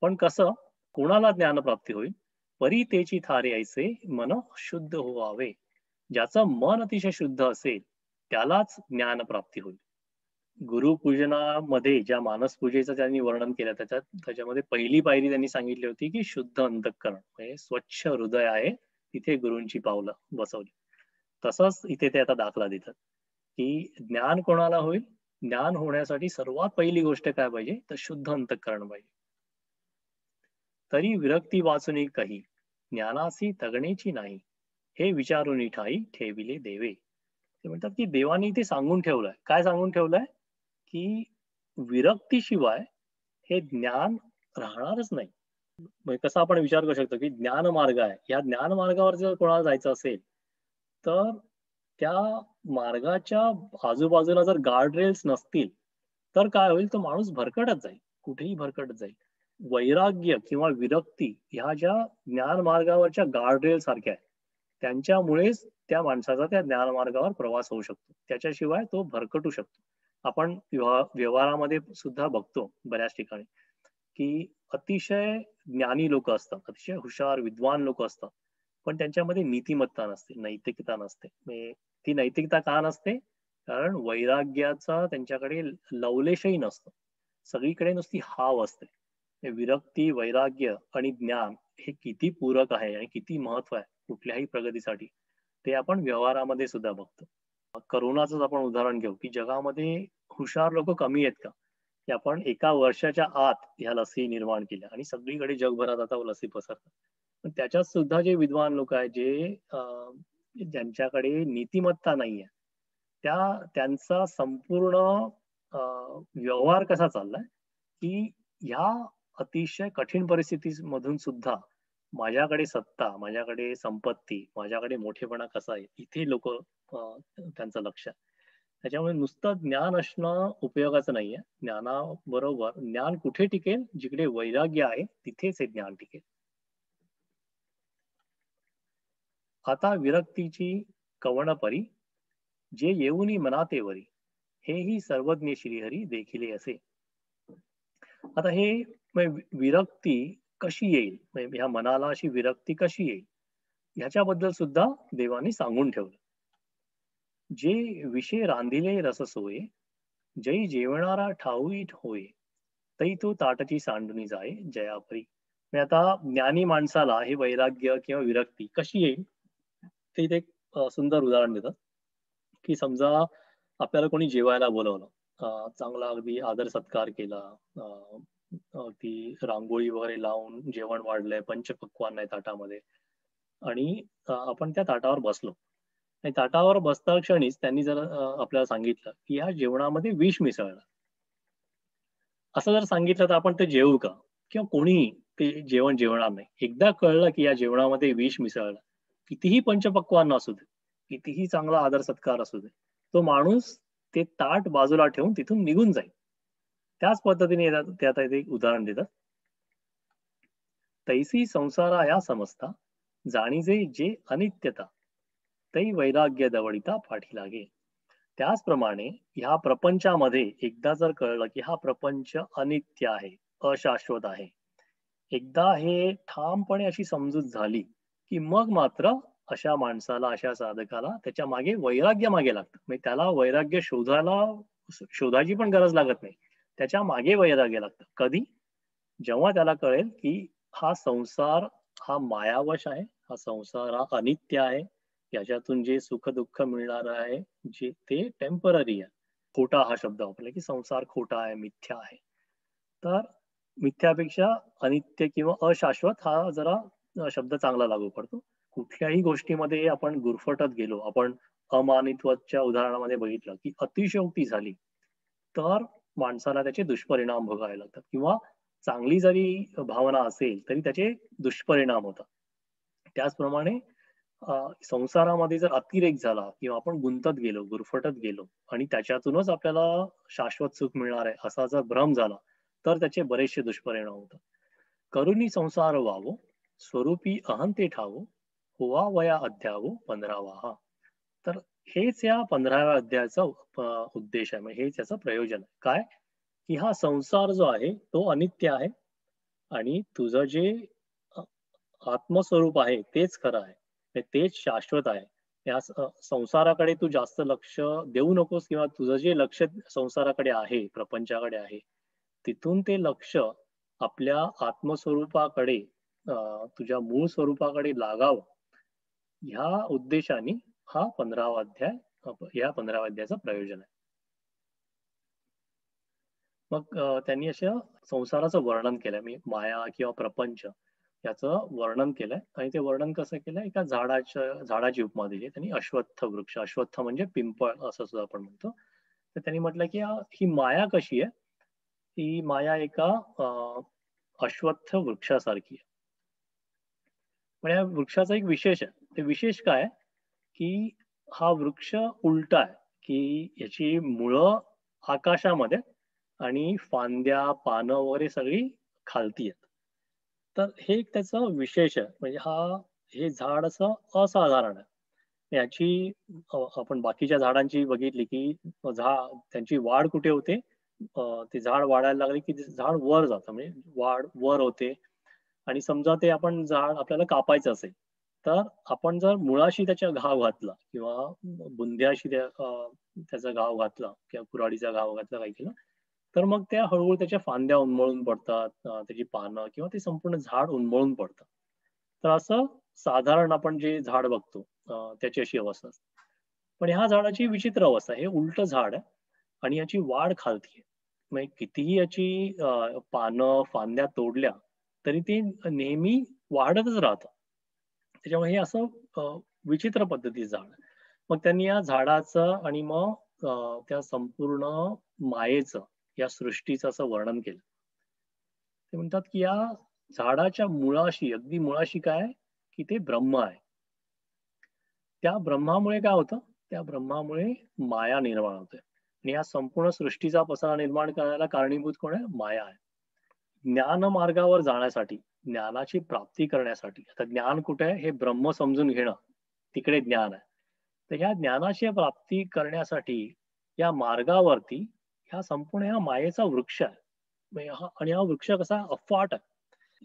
पण कसं, कोणाला ज्ञानप्राप्ती होईल? परी तेची थारे ऐसे मन शुद्ध व्हावे. ज्याचं मन अतिशय शुद्ध असेल त्यालाच ज्ञानप्राप्ती होईल. गुरुपूजनामध्ये ज्या मानस पूजेचं त्यांनी वर्णन केलं, त्याच्यामध्ये पहिली पायरी त्यांनी सांगितली होती की शुद्ध अंतःकरण, म्हणजे स्वच्छ हृदय आहे, तिथे गुरूंची पावलं बसवली. तसंच इथे ते आता दाखला देतात की ज्ञान कोणाला होईल. ज्ञान होण्यासाठी सर्वात पहिली गोष्ट काय पाहिजे, तर शुद्ध अंतःकरण पाहिजे. तरी विरक्ती वाचुनी काही, ज्ञानासी तगणेची नाही, हे विचारून ठाई ठेविले देवे. ते म्हणतात की देवानी ते सांगून ठेवलंय. काय सांगून ठेवलंय? की विरक्तीशिवाय हे ज्ञान राहणारच नाही. म्हणजे कसा आपण विचार करू शकतो की ज्ञान मार्ग आहे, या ज्ञान मार्गावर जर कोणाला जायचं असेल तर त्या मार्गाच्या आजूबाजूला जर गार्डरेल्स नसतील तर काय होईल, तो माणूस भरकटत जाईल, कुठेही भरकटत जाईल. वैराग्य किंवा विरक्ती ह्या ज्या ज्ञान मार्गावरच्या गार्डरेल सारख्या आहेत, त्यांच्यामुळेच त्या माणसाचा त्या ज्ञान मार्गावर प्रवास होऊ शकतो. त्याच्याशिवाय तो भरकटू शकतो. आपण व्यवहारामध्ये सुद्धा बघतो बऱ्याच ठिकाणी की अतिशय ज्ञानी लोक असतात, अतिशय हुशार विद्वान लोक असतात, पण त्यांच्यामध्ये नीतिमत्ता नसते, नैतिकता नसते. म्हणजे ती नैतिकता का नसते? कारण वैराग्याचा त्यांच्याकडे लवलेशही नसतो. सगळीकडे नुसती हाव असते. हे विरक्ती, वैराग्य आणि ज्ञान हे किती पूरक आहे आणि किती महत्व आहे कुठल्याही प्रगतीसाठी, ते आपण व्यवहारामध्ये सुद्धा बघतो. करोनाचंच आपण उदाहरण घेऊ की जगामध्ये हुशार लोक कमी आहेत का, की आपण एका वर्षाच्या आत ह्या लसी निर्माण केल्या आणि सगळीकडे जगभरात आता लसी पसरतात. पण त्याच्यात सुद्धा जे विद्वान लोक आहेत, ज्यांच्याकडे नीतिमत्ता नाहीये, त्यांचा संपूर्ण व्यवहार कसा चाललाय की ह्या अतिशय कठीण परिस्थितीमधून सुद्धा माझ्याकडे सत्ता, माझ्याकडे संपत्ती, माझ्याकडे मोठेपणा कसा आहे, इथे लोक त्यांचं लक्ष आहे. त्याच्यामुळे नुसतं ज्ञान असणं उपयोगाचं नाहीये. ज्ञानाबरोबर ज्ञान कुठे टिकेल? जिकडे वैराग्य आहे तिथेच हे ज्ञान टिकेल. आता विरक्तीची कवणपरी, जे येऊनी मनातेवरी, हेही सर्वज्ञ श्रीहरी देखिले असे. आता हे विरक्ती कशी येईल, ह्या मनाला अशी विरक्ती कशी येईल, ह्याच्याबद्दल सुद्धा देवाने सांगून ठेवलं. जे विषय रांधिले रस सोये, जै जेवणारा ठाऊई होय, तै तो ताटची सांडूनी जाय जयापरी. आता ज्ञानी माणसाला हे वैराग्य किंवा विरक्ती कशी येईल, ते इथे एक सुंदर उदाहरण देतात. की समजा आपल्याला कोणी जेवायला बोलवलं, चांगला अगदी आदर सत्कार केला, अगदी रांगोळी वगैरे लावून जेवण वाढलंय, पंचपक्वान्न आहे ताटामध्ये, आणि आपण त्या ताटावर बसलो आणि ताटावर बसता क्षणीच त्यांनी जर आपल्याला सांगितलं की या जेवणामध्ये विष मिसळलं, असं जर सांगितलं तर आपण ते जेवू का? किंवा कोणीही ते जेवण जेवणार नाही. एकदा कळलं की या जेवणामध्ये विष मिसळलं, कितीही पंचपक्वान्न असू दे, कितीही चांगला आदर सत्कार असू दे, तो माणूस ते ताट बाजूला ठेवून तिथून निघून जाईल. त्याच पद्धतीने त्यात एक उदाहरण देतात. तैसी संसारा या समजता, जाणीजे जे अनित्यता, तै वैराग्य दवडिता पाठी लागे. त्याचप्रमाणे ह्या प्रपंचामध्ये एकदा जर कळलं की हा प्रपंच अनित्य आहे, अशाश्वत आहे, एकदा हे ठामपणे अशी समजूत झाली की मग मात्र अशा माणसाला, अशा साधकाला त्याच्या मागे वैराग्य मागे लागतं. म्हणजे त्याला वैराग्य शोधायची पण गरज लागत नाही, त्याच्या मागे वैराग्य लागतं. कधी? जेव्हा त्याला कळेल की हा संसार हा मायावश आहे, हा संसार हा अनित्य आहे, याच्यातून जे सुख दुःख मिळणार आहे जे ते टेम्पररी आहे. खोटा हा शब्द वापरला की संसार खोटा आहे, मिथ्या आहे. तर मिथ्यापेक्षा अनित्य किंवा अशाश्वत हा जरा शब्द चांगला लागू पडतो. कुठल्याही गोष्टीमध्ये आपण गुरफटत गेलो, आपण अमानित्वाच्या उदाहरणामध्ये बघितलं की अतिशयोक्ती झाली तर माणसाला त्याचे दुष्परिणाम भोगावे लागतात, किंवा चांगली जरी भावना असेल तरी त्याचे दुष्परिणाम होतात. त्याचप्रमाणे संसारामध्ये जर अतिरेक झाला किंवा आपण गुंतत गेलो, गुरफटत गेलो आणि त्याच्यातूनच आपल्याला शाश्वत सुख मिळणार आहे असा जर भ्रम झाला, तर त्याचे बरेचसे दुष्परिणाम होतात. करुणी संसार व्हावो, स्वरूपी अहंते ठावो, होवा वया अध्यावो 15वा. तर हेच या 15व्या अध्यायाचा उद्देश आहे. म्हणजे हेच याचं प्रयोजन आहे. काय? की हा संसार जो आहे तो अनित्य आहे आणि तुझं जे अ, आत्मस्वरूप आहे तेच खरं आहे. म्हणजे तेच शाश्वत आहे. या संसाराकडे तू जास्त लक्ष देऊ नकोस किंवा तुझं जे लक्ष संसाराकडे आहे, प्रपंचाकडे आहे, तिथून ते लक्ष आपल्या आत्मस्वरूपाकडे तुझ्या मूळ स्वरूपाकडे लागावं, ह्या उद्देशाने हा 15वा अध्याय या 15व्या अध्यायाचं प्रयोजन आहे. मग त्यांनी अशा संसाराचं वर्णन केलंय. मी माया किंवा प्रपंच याचं वर्णन केलंय आणि ते वर्णन कसं केलंय एका झाडाची उपमा दिली त्यांनी. अश्वत्थ वृक्ष, अश्वत्थ म्हणजे पिंपळ असं सुद्धा आपण म्हणतो. तर त्यांनी म्हटलं की ही माया कशी आहे? ही माया एका अश्वत्थ वृक्षासारखी आहे. पण या वृक्षाचा एक विशेष आहे. ते विशेष काय आहे? की हा वृक्ष उलटा आहे, की याची मुळं आकाशामध्ये आणि फांद्या, पानं वगैरे सगळी खालती आहेत. तर हे एक त्याचं विशेष आहे. म्हणजे हे झाड असं असाधारण आहे. याची आपण बाकीच्या झाडांची बघितली, की त्यांची वाढ कुठे होते? ते झाड वाढायला लागले, की ते झाड वर जातं. म्हणजे वाढ वर होते आणि समजा ते आपण झाड आपल्याला कापायचं असेल, तर आपण जर मुळाशी त्याच्या घाव घातला किंवा बुंध्याशी त्याचा घाव घातला किंवा कुऱ्हाडीचा घाव घातला काय केलं, तर मग त्या हळूहळू त्याच्या फांद्या उन्मळून पडतात, त्याची पानं किंवा ते संपूर्ण झाड उन्मळून पडतं. तर असं साधारण आपण जे झाड बघतो त्याची अशी अवस्था असते. पण ह्या झाडाची विचित्र अवस्था आहे. हे उलटं झाड आहे आणि याची वाढ खालती आहे. म्हणजे कितीही याची पानं, फांद्या तोडल्या, तरी ते नेहमी वाढतच राहतं. त्याच्यामुळे हे असं विचित्र पद्धतीचं झाड आहे. मग त्यांनी या झाडाचं आणि मग त्या संपूर्ण मायेचं, या सृष्टीचं असं वर्णन केलं. ते म्हणतात की या झाडाच्या मुळाशी, अगदी मुळाशी काय आहे? की ते ब्रह्म आहे. त्या ब्रह्मामुळे काय होतं? त्या ब्रह्मामुळे माया निर्माण होते. आणि या संपूर्ण सृष्टीचा पसारा निर्माण करायला कारणीभूत कोण आहे? माया आहे. ज्ञान मार्गावर जाण्यासाठी, ज्ञानाची प्राप्ती करण्यासाठी, आता ज्ञान कुठे आहे? हे ब्रह्म समजून घेणं, तिकडे ज्ञान आहे. तर ह्या ज्ञानाची प्राप्ती करण्यासाठी या मार्गावरती संपूर्ण ह्या मायेचा वृक्ष आहे. म्हणजे आणि हा वृक्ष कसा अफाट आहे.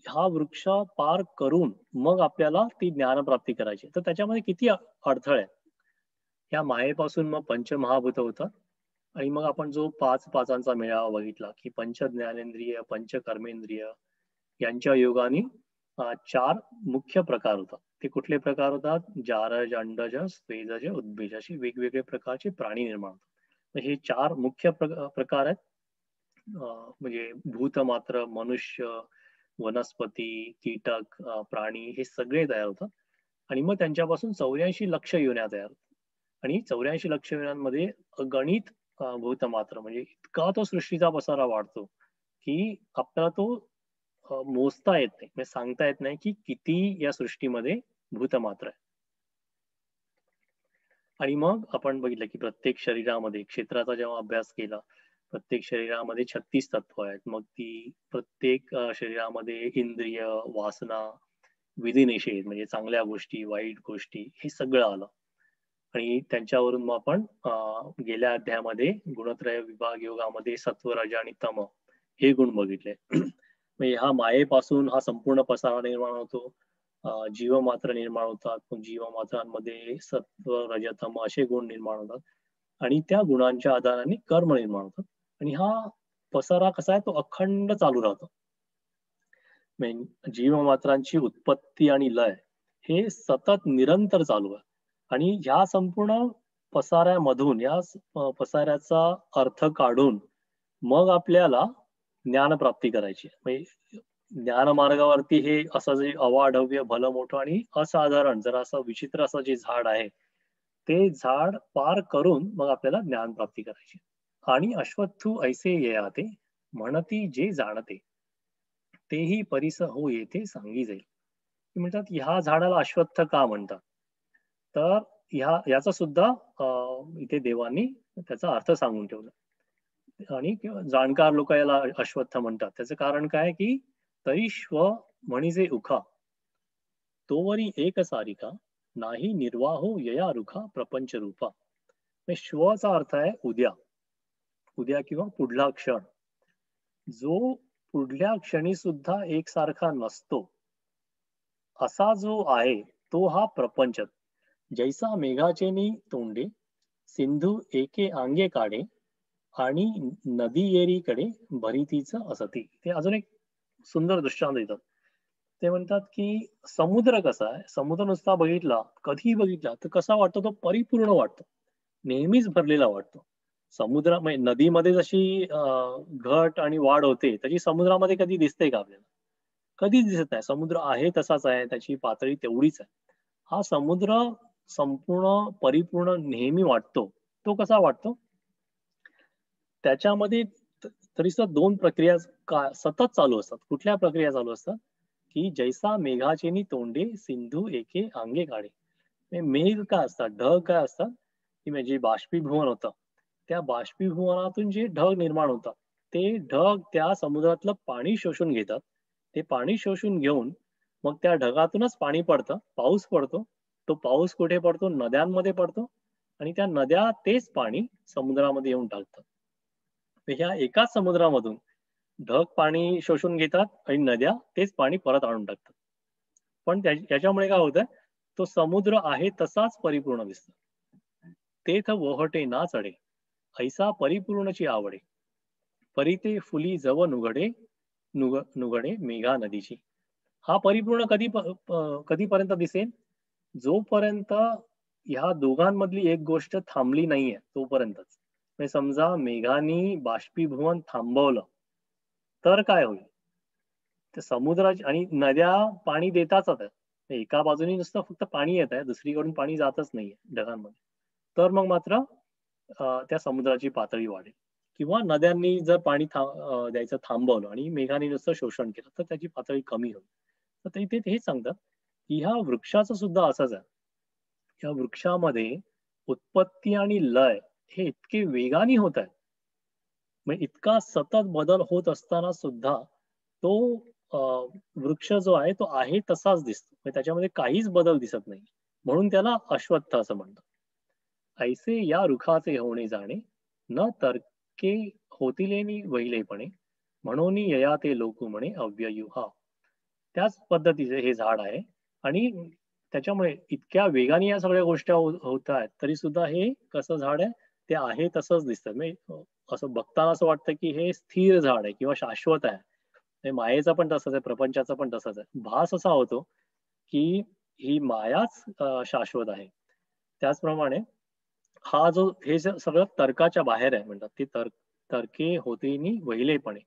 हा वृक्ष पार करून मग आपल्याला ती ज्ञानप्राप्ती करायची. तर त्याच्यामध्ये किती अडथळे आहेत. या मायेपासून मग पंचमहाभूत होतात आणि मग आपण जो पाच पाचांचा मेळावा बघितला, की पंच ज्ञानेंद्रिय, पंच कर्मेंद्रिय यांच्या योगाने 4 मुख्य प्रकार होतात. ते कुठले प्रकार होतात? जारज, अंडज, स्वेदज, उद्भिज असे वेगवेगळे प्रकारचे प्राणी निर्माण होतात. तर हे 4 मुख्य प्रकार आहेत. म्हणजे भूतमात्र, मनुष्य, वनस्पती, कीटक, प्राणी हे सगळे तयार होतात आणि मग त्यांच्यापासून 84 लक्ष योन्या तयार होतात. आणि 84 लक्ष योन्यांमध्ये अगणित भूतमात्र म्हणजे इतका तो सृष्टीचा पसारा वाढतो, की आपल्याला तो मोजता येत नाही. म्हणजे सांगता येत नाही, की किती या सृष्टीमध्ये भूतमात्र आहे. आणि मग आपण बघितलं, की प्रत्येक शरीरामध्ये क्षेत्राचा जेव्हा अभ्यास केला, प्रत्येक शरीरामध्ये 36 तत्व आहेत. मग ती प्रत्येक शरीरामध्ये इंद्रिय, वासना, विधिनिषेध म्हणजे चांगल्या गोष्टी, वाईट गोष्टी हे सगळं आलं. आणि त्यांच्यावरून मग आपण गेल्या अध्यायामध्ये गुणत्रय विभाग योगामध्ये सत्व, रज आणि तम हे गुण बघितले. म्हणजे हा मायेपासून हा संपूर्ण पसारा निर्माण होतो. जीवमात्र निर्माण होतात. मग जीवमात्रांमध्ये सत्व, रजतम असे गुण निर्माण होतात आणि त्या गुणांच्या आधाराने कर्म निर्माण होतात आणि हा पसारा कसा आहे तो अखंड चालू राहतो. जीवमात्रांची उत्पत्ती आणि लय हे सतत निरंतर चालू आहे आणि ह्या संपूर्ण पसाऱ्यामधून पसाऱ्याचा अर्थ काढून मग आपल्याला ज्ञानप्राप्ती करायची आहे. म्हणजे ज्ञानमार्गावरती हे असं जे अवाढव्य, भलं मोठं आणि असाधारण जरा असं विचित्र असं जे झाड आहे, ते झाड पार करून मग आपल्याला ज्ञानप्राप्ती करायची. आणि अश्वत्थू ऐसे येते म्हणती जे जाणते. तेही परिस हो येथे सांगी जाईल. ते म्हणतात ह्या झाडाला अश्वत्थ का म्हणतात? तर याचा सुद्धा इथे देवांनी त्याचा अर्थ सांगून ठेवला. आणि जाणकार लोक याला अश्वत्थ म्हणतात. त्याचं कारण काय की तरी श्व म्हणिजे उखा तोवरी एक सारिका नाही निर्वाहो यया रुखा प्रपंच रूपा. श्वचा अर्थ आहे उद्या, उद्या किंवा पुढला क्षण. जो पुढल्या क्षणी सुद्धा एकसारखा नसतो असा जो आहे तो हा प्रपंच. जैसा मेघाचेनी तोंडे सिंधू एके अंगे काढे आणि नदी येरीकडे भरितीच असती. ते अजून एक सुंदर दृष्टांत देतात. ते म्हणतात की समुद्र कसा आहे, समुद्र नुसता बघितला कधीही बघितला तर कसा वाटतो, तो परिपूर्ण वाटतो, नेहमीच भरलेला वाटतो. समुद्र म्हणजे नदीमध्ये जशी घट आणि वाढ होते तशी समुद्रामध्ये कधी दिसते का आपल्याला? कधीच दिसत नाही. समुद्र आहे तसाच आहे, त्याची पातळी तेवढीच आहे. हा समुद्र संपूर्ण परिपूर्ण नेहमी वाटतो. तो कसा वाटतो? त्याच्यामध्ये तरी सुद्धा दोन प्रक्रिया सतत चालू असतात. कुठल्या प्रक्रिया चालू असतात? की जैसा मेघाचेनी तोंडे सिंधू एके अंगे काढे. मेघ काय असतात, ढग काय असतात, की म्हणजे बाष्पीभवन होतं. त्या बाष्पीभवनातून जे ढग निर्माण होतात ते ढग त्या समुद्रातलं पाणी शोषून घेतात. ते पाणी शोषून घेऊन मग त्या ढगातूनच पाणी पडतं, पाऊस पडतो. तो पाऊस कुठे पडतो? नद्यांमध्ये पडतो आणि त्या नद्या तेच पाणी समुद्रामध्ये येऊन टाकतात. ह्या एकाच समुद्रामधून ढग पाणी शोषून घेतात आणि नद्या तेच पाणी परत आणून टाकतात. पण त्याच्यामुळे काय होतं, तो समुद्र आहे तसाच परिपूर्ण दिसतो. तेथ वोहटे ना चढे ऐसा परिपूर्णची आवडे परिते फुली जव नुगडे नुगडे मेघा नदीची. हा परिपूर्ण कधीपर्यंत दिसेल? जोपर्यंत ह्या दोघांमधली एक गोष्ट थांबली नाहीये तोपर्यंतच. म्हणजे समजा मेघांनी बाष्पीभवन थांबवलं तर काय होईल? तर समुद्राची आणि नद्या पाणी देताच आहेत. एका बाजूने नुसतं फक्त पाणी येत आहे, दुसरीकडून पाणी जातच नाहीये ढगांमध्ये. तर मग मात्र त्या समुद्राची पातळी वाढेल. किंवा नद्यांनी जर पाणी द्यायचं थांबवलं आणि मेघाने नुसतं शोषण केलं तर त्याची पातळी कमी होईल. तर ते हेच सांगतात की ह्या वृक्षाचं सुद्धा असंच आहे. या वृक्षामध्ये उत्पत्ती आणि लय हे इतके वेगाने होत आहेत. म्हणजे इतका सतत बदल होत असताना सुद्धा तो वृक्ष जो आहे तो आहे तसाच दिसतो. म्हणजे त्याच्यामध्ये काहीच बदल दिसत नाही. म्हणून त्याला अश्वत्थ असं म्हणतात. ऐसे या रुखाचे होणे जाणे न तर्के होतिलेनी वहिलेपणे म्हणून यया ते लोक म्हणे अव्ययू हा. त्याच पद्धतीचे हे झाड आहे आणि त्याच्यामुळे इतक्या वेगाने या सगळ्या गोष्टी होत आहेत तरी सुद्धा हे कसं झाड आहे, ते आहे तसंच दिसतं. म्हणजे असं बघताना असं वाटतं की हे स्थिर झाड आहे किंवा शाश्वत आहे. हे मायेचं पण तसंच आहे, प्रपंचाचं पण तसंच आहे. भास असा होतो की ही मायाच शाश्वत आहे. त्याचप्रमाणे हा जो हे सगळं तर्काच्या बाहेर आहे म्हणतात. ते तर्के होतेनी वहिलेपणे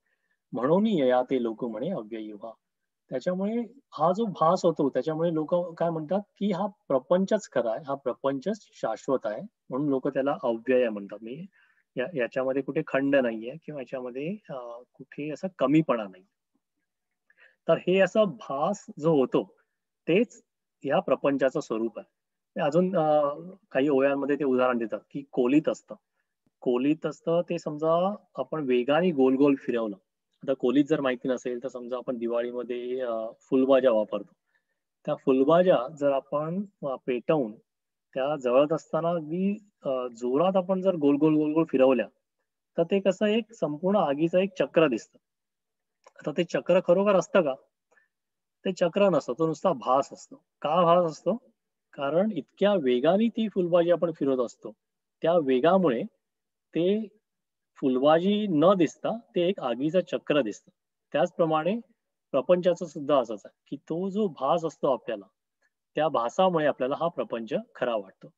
म्हणून यया ते लोक म्हणे अव्ययी व्हा. त्याच्यामुळे हा जो भास होतो त्याच्यामुळे लोक काय म्हणतात की हा प्रपंचच खरा आहे, हा प्रपंचच शाश्वत आहे, म्हणून लोक त्याला अव्यय म्हणतात. मी याच्यामध्ये कुठे खंड नाहीये किंवा याच्यामध्ये कुठे असा कमीपणा नाही. तर हे असं भास जो होतो तेच या प्रपंचाचं स्वरूप आहे. अजून काही ओव्यांमध्ये ते उदाहरण देतात की कोलीत असतं. कोलीत असतं ते समजा आपण वेगाने गोल गोल फिरवलं. आता कोलीत जर माहिती नसेल तर समजा आपण दिवाळीमध्ये फुलभाज्या वापरतो. त्या फुलभाज्या जर आपण पेटवून त्या जळत असताना अगदी जोरात आपण जर गोल गोल गोल गोल फिरवल्या तर ते कसं एक संपूर्ण आगीचं एक चक्र दिसतं. आता ते चक्र खरोखर असतं का? ते चक्र नसतं, तो नुसता भास असतो. का भास असतो? कारण इतक्या वेगाने ती फुलभाजी आपण फिरवत असतो. त्या वेगामुळे ते फुलभाजी न दिसता ते एक आगीचं चक्र दिसतं. त्याचप्रमाणे प्रपंचाचं सुद्धा असंच आहे, की तो जो भास असतो आपल्याला, त्या भासामुळे आपल्याला हा प्रपंच खरा वाटतो.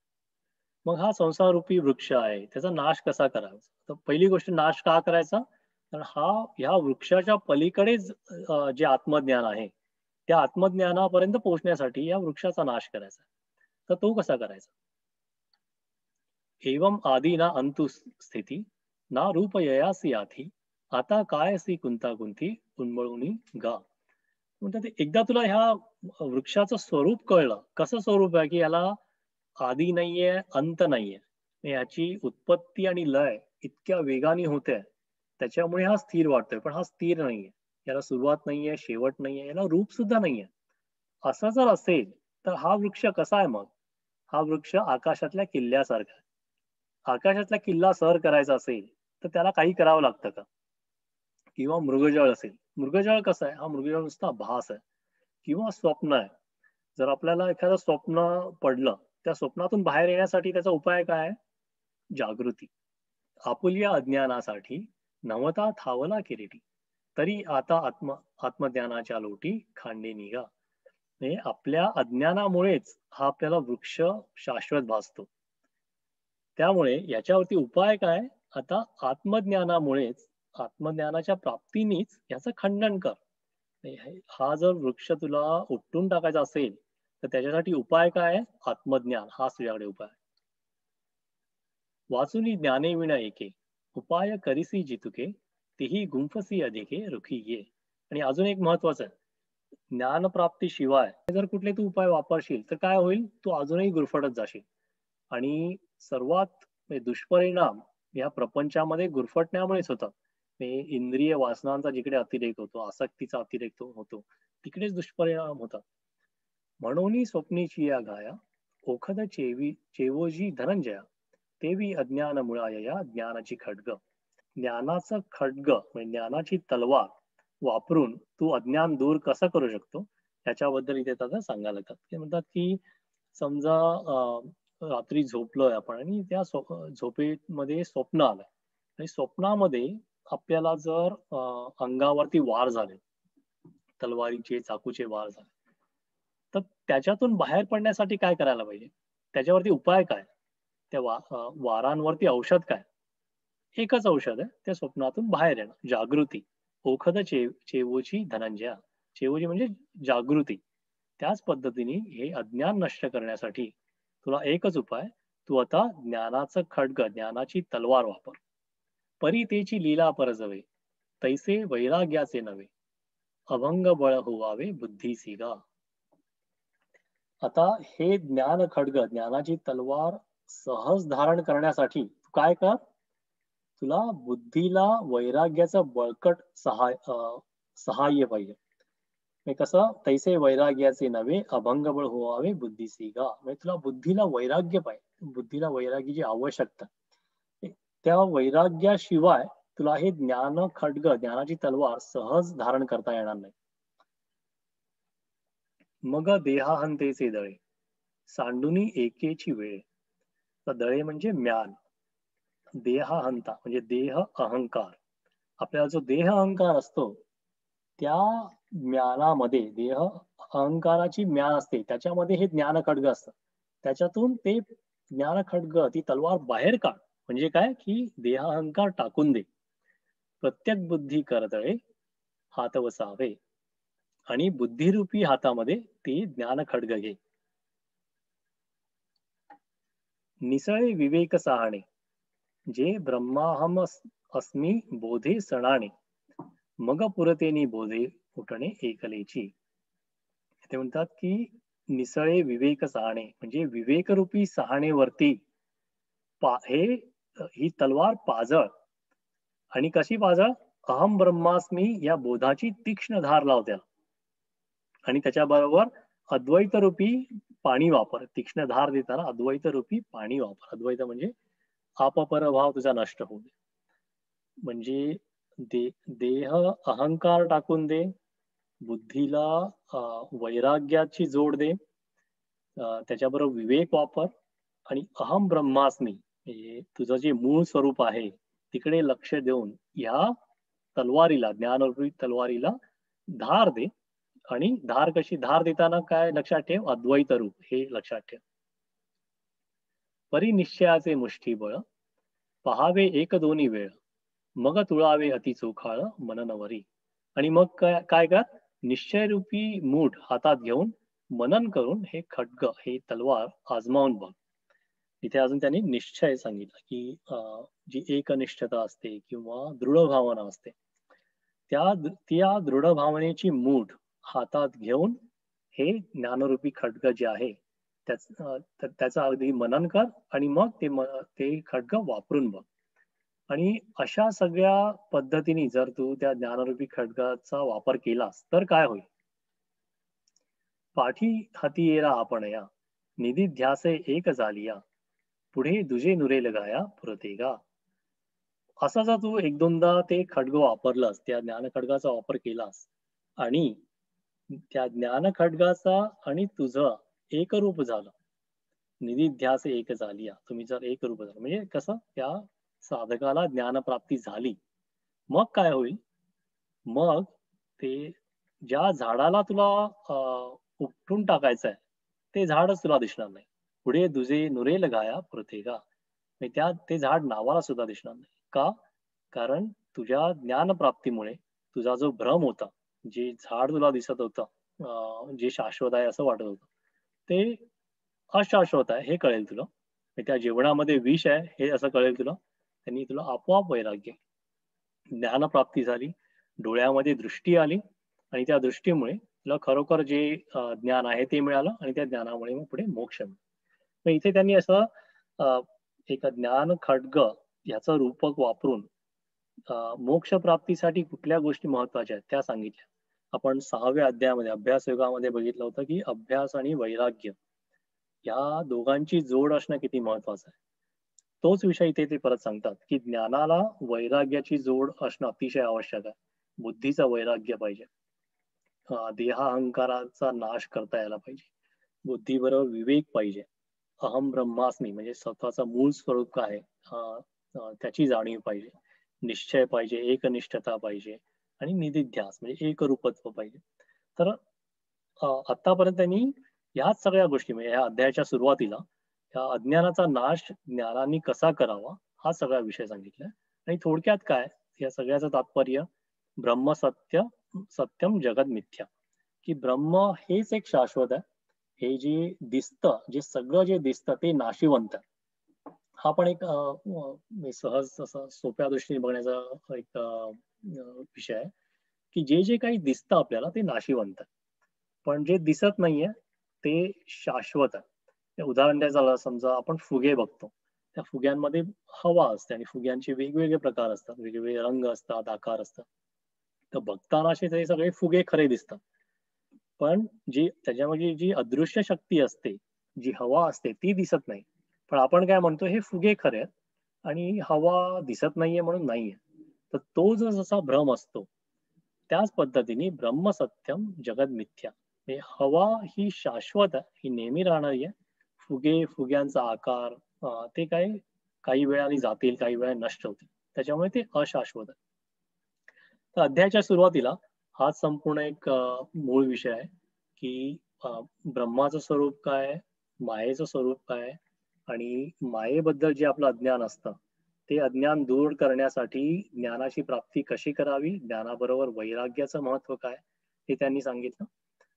मग हा संसाररूपी वृक्ष आहे, त्याचा नाश कसा करायचा? तर पहिली गोष्ट नाश का करायचा? तर ह्या वृक्षाच्या पलीकडेच जे आत्मज्ञान आहे, त्या आत्मज्ञानापर्यंत पोहोचण्यासाठी या वृक्षाचा नाश करायचा. तर तो कसा करायचा? एवम आदी ना अंतु स्थिती ना रूप ययासी आधी आता काय सी कुंता कुंती उन्मळूनी गा. म्हणतात एकदा तुला ह्या वृक्षाचं स्वरूप कळलं, कसं स्वरूप आहे की याला आदी नाहीये, अंत नाहीये. याची उत्पत्ती आणि लय इतक्या वेगाने होते, त्याच्यामुळे हा स्थिर वाटतोय. पण हा स्थिर नाहीये. याला सुरुवात नाहीये, शेवट नाहीये, याला रूप सुद्धा नाहीये. असं जर असेल, तर हा वृक्ष कसा आहे मग? हा वृक्ष आकाशातल्या किल्ल्यासारखा आहे. आकाशातला किल्ला सर करायचा असेल, तर त्याला काही करावं लागतं का? किंवा मृगजळ असेल. मृगजळ कसं आहे? हा मृगजळ नुसता भास आहे किंवा स्वप्न आहे. जर आपल्याला एखादं स्वप्न पडलं, त्या स्वप्नातून बाहेर येण्यासाठी त्याचा उपाय काय आहे? जागृती. आपुल्या अज्ञानासाठी नवता थावला किरीटी. तरी आता आत्मज्ञानाच्या लोटी खांडे निघा. म्हणजे आपल्या अज्ञानामुळेच हा आपल्याला वृक्ष शाश्वत भासतो. त्यामुळे याच्यावरती उपाय काय? आता आत्मज्ञानामुळेच, आत्मज्ञानाच्या प्राप्तीनेच याचं खंडन कर. हा जर वृक्ष तुला उपटून टाकायचा असेल, तर त्याच्यासाठी उपाय काय आहे? आत्मज्ञान हाच तुझ्याकडे उपाय आहे. वाचुनी ज्ञाने विना एके, उपाय करिसी जितुके, तेही गुंफसी अधिके रुखी ये. आणि अजून एक महत्वाचं आहे, ज्ञानप्राप्तीशिवाय जर कुठले तू उपाय वापरशील, तर काय होईल? तू अजूनही गुरफटत जाशील. आणि सर्वात दुष्परिणाम या प्रपंचामध्ये गुरफटण्यामुळेच होतात. इंद्रिय वासनांचा जिकडे अतिरेक होतो, आसक्तीचा अतिरेक होतो, तिकडेच दुष्परिणाम होतात. म्हणून स्वप्नीची या गाया, ओखद चेवोजी धनंजया, तेवी अज्ञान मुळाया ज्ञानाची खड्ग. ज्ञानाचं खड्ग म्हणजे ज्ञानाची तलवार वापरून तू अज्ञान दूर कसं करू शकतो, याच्याबद्दल इथे त्याचं सांगायला लागतात. ते म्हणतात की समजा रात्री झोपलोय आपण आणि त्या झोपेमध्ये स्वप्न आलंय आणि स्वप्नामध्ये आपल्याला जर अंगावरती वार झाले, तलवारीचे चाकूचे वार झाले, तर त्याच्यातून बाहेर पडण्यासाठी काय करायला पाहिजे? त्याच्यावरती उपाय काय? त्या वारांवरती औषध काय? एकच औषध आहे, त्या स्वप्नातून बाहेर येणं, जागृती. ओखद चेवोची धनंजया. चेवोजी म्हणजे जागृती. त्याच पद्धतीने हे अज्ञान नष्ट करण्यासाठी तुला एकच उपाय, तू आता ज्ञानाचं खड्ग, ज्ञानाची तलवार वापर. परी तेची लीला परजवे, तैसे वैराग्याचे नवे, अभंग बळ होवावे बुद्धीसी गा. आता हे ज्ञान खड्ग, ज्ञानाची तलवार सहज धारण करण्यासाठी तू काय कर? तुला बुद्धीला वैराग्याचं बळकट सहाय्य पाहिजे. हे कसं? तैसे वैराग्याचे नवे, अभंग बळ होवावे बुद्धीसी गा. म्हणजे तुला बुद्धीला वैराग्य पाहिजे, बुद्धीला वैराग्याची आवश्यकता. त्या वैराग्याशिवाय तुला हे ज्ञान खड्ग, ज्ञानाची तलवार सहज धारण करता येणार नाही. मग देहाहंतेचे दळे, सांडुनी एकेची वेळ. तर दळे म्हणजे म्यान, देहाहंता म्हणजे देह अहंकार. आपल्याला जो देह अहंकार असतो, त्या ज्ञानामध्ये देह अहंकाराची म्यान असते, त्याच्यामध्ये हे ज्ञान खड्ग असतं. त्याच्यातून ते ज्ञान खड्ग, ती तलवार बाहेर काढ. म्हणजे काय? की देह अहंकार टाकून दे. प्रत्येक बुद्धी करतळे हात वसावे, आणि बुद्धिरूपी हातामध्ये ती ज्ञान खड्ग घे. निसळे विवेक सहाणे, जे ब्रह्माहम अस्मी बोधे सणाने, मग पुरतेनी बोधे उठणे एकलेची. ते म्हणतात की निसळे विवेक सहाणे म्हणजे विवेकरूपी सहाणेवरती हे ही तलवार पाजळ. आणि कशी पाजळ? अहम ब्रह्मास्मी या बोधाची तीक्ष्ण धार लावत्या. आणि त्याच्याबरोबर अद्वैत रूपी पाणी वापर. तीक्ष्ण धार देताना अद्वैत रूपी पाणी वापर. अद्वैत म्हणजे अपरभाव तुझा नष्ट होऊ दे. म्हणजे देह अहंकार टाकून दे, बुद्धीला वैराग्याची जोड दे, त्याच्याबरोबर विवेक वापर, आणि अहम ब्रह्मास्मी म्हणजे तुझं जे मूळ स्वरूप आहे तिकडे लक्ष देऊन या तलवारीला, ज्ञानरूपी तलवारीला धार दे. आणि धार कशी? धार देताना काय लक्षात ठेव? अद्वैत रूप हे लक्षात ठेव. परी निश्चयाचे मुष्टीबळ, पहावे एक दोन्ही वेळ, मग तुळावे अति चोखाळ मननवरी. आणि मग काय कर? निश्चयरूपी मूठ हातात घेऊन मनन करून हे खड्ग, हे तलवार आजमावून बघ. इथे अजून त्यांनी निश्चय सांगितलं की जी एकनिष्ठता असते किंवा दृढ भावना असते, त्या दृढ भावनेची मूठ हातात घेऊन हे ज्ञानरूपी खड्ग जे आहे त्याचं अगदी मनन कर आणि मग ते खड्ग वापरून बघ. आणि अशा सगळ्या पद्धतीने जर तू त्या ज्ञानरूपी खड्गाचा वापर केलास तर काय होईल? पाठी हाती येरा आपण या, निधी ध्यासे एक झालिया, पुढे दुजे नुरे लगाया पुरतेगा. असा जर तू एक दोनदा ते खड्ग वापरलास, त्या ज्ञान खड्गाचा वापर केलास आणि त्या ज्ञान खड्गाचा आणि तुझं एकरूप झालं, निधिध्यास एक झाली तुम्ही जर एकरूप झालं म्हणजे कसं त्या साधकाला ज्ञानप्राप्ती झाली, मग काय होईल? मग ते ज्या झाडाला तुला उपटून टाकायचं आहे, ते झाडच तुला दिसणार नाही. पुढे दुजे नुरे लगाया पुरतेगा. म्हणजे त्या ते झाड नावाला सुद्धा दिसणार नाही. का? कारण तुझ्या ज्ञानप्राप्तीमुळे तुझा जो भ्रम होता, जे झाड तुला दिसत होतं, जे शाश्वत आहे असं वाटत होतं, ते अशाश्वत आहे हे कळेल तुला. म्हणजे त्या जेवणामध्ये विष आहे हे असं कळेल तुला. त्यांनी तुला आपोआप वैराग्य, ज्ञानप्राप्ती झाली, डोळ्यामध्ये दृष्टी आली आणि त्या दृष्टीमुळे तुला खरोखर जे ज्ञान आहे ते मिळालं आणि त्या ज्ञानामुळे मग पुढे मोक्ष मिळाला. मग इथे त्यांनी असं अ, एक ज्ञान खड्ग याचं रूपक वापरून मोक्ष प्राप्तीसाठी कुठल्या गोष्टी महत्वाच्या आहेत त्या सांगितल्या. आपण 6व्या अध्यायामध्ये अभ्यास योगामध्ये बघितलं होतं की अभ्यास आणि वैराग्य या दोघांची जोड असणं किती महत्वाचं आहे. तोच विषय इथे ते परत सांगतात की ज्ञानाला वैराग्याची जोड असणं अतिशय आवश्यक आहे. बुद्धीचं वैराग्य पाहिजे. देहाहंकाराचा नाश करता यायला पाहिजे. बुद्धीबरोबर विवेक पाहिजे. अहम ब्रह्मास्मी म्हणजे स्वतःचं मूळ स्वरूप काय आहे त्याची जाणीव पाहिजे. निश्चय पाहिजे, एकनिष्ठता पाहिजे आणि निधिध्यास म्हणजे एकरूपत्व पाहिजे. तर आतापर्यंत त्यांनी ह्याच सगळ्या गोष्टी म्हणजे या अध्यायाच्या सुरुवातीला या अज्ञानाचा नाश ज्ञानाने कसा करावा हा सगळा विषय सांगितलाय. आणि थोडक्यात काय या सगळ्याचं तात्पर्य, ब्रह्म सत्य सत्यम जगत मिथ्या, की ब्रह्म हेच एक शाश्वत आहे. हे जे दिसतं, जे सगळं जे दिसतं ते नाशिवंत आहे. हा पण एक सहज असं सोप्या दृष्टीने बघण्याचा एक विषय आहे, की जे जे काही दिसतं आपल्याला ते नाशिवंत आहे. पण जे दिसत नाहीये ते शाश्वत आहे. ते उदाहरण द्यायचं झालं, समजा आपण फुगे बघतो. त्या फुग्यांमध्ये हवा असते आणि फुग्यांचे वेगवेगळे प्रकार असतात, वेगवेगळे रंग असतात, आकार असतात. तर बघताना असे ते सगळे फुगे खरे दिसतात. पण जी त्याच्यामध्ये जी अदृश्य शक्ती असते, जी हवा असते ती दिसत नाही. पण आपण काय म्हणतो हे फुगे खरे आहेत आणि हवा दिसत नाहीये म्हणून नाहीये. तर तो जो जसा भ्रम असतो, त्याच पद्धतीने ब्रह्म सत्यम जगत मिथ्या. हे हवा ही शाश्वत आहे, ही नेहमी राहणारी आहे. फुगे, फुग्यांचा आकार ते काय काही वेळाने जातील, काही वेळाने नष्ट होतील. त्याच्यामुळे ते अशाश्वत आहे. तर अध्यायाच्या सुरुवातीला हा संपूर्ण एक मूळ विषय आहे, की ब्रह्माचं स्वरूप काय, मायेचं स्वरूप काय आणि मायेबद्दल जे आपलं अज्ञान असतं, ते अज्ञान दूर करण्यासाठी ज्ञानाची प्राप्ती कशी करावी, ज्ञानाबरोबर वैराग्याचं महत्व काय, हे त्यांनी सांगितलं.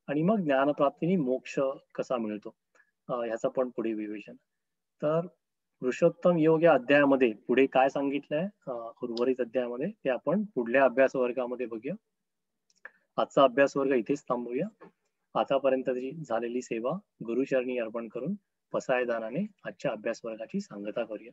आणि मग ज्ञानप्राप्तीने मोक्ष कसा मिळतो ह्याचं पण पुढे विवेचन. तर पुरुषोत्तम योग या अध्यायामध्ये पुढे काय सांगितलंय उर्वरित अध्यायामध्ये ते आपण पुढल्या अभ्यास वर्गामध्ये बघूया. आजचा अभ्यास वर्ग इथेच थांबवूया. आतापर्यंतची झालेली सेवा गुरुचरणी अर्पण करून पसायदानाने आजच्या अभ्यास वर्गाची सांगता करूया.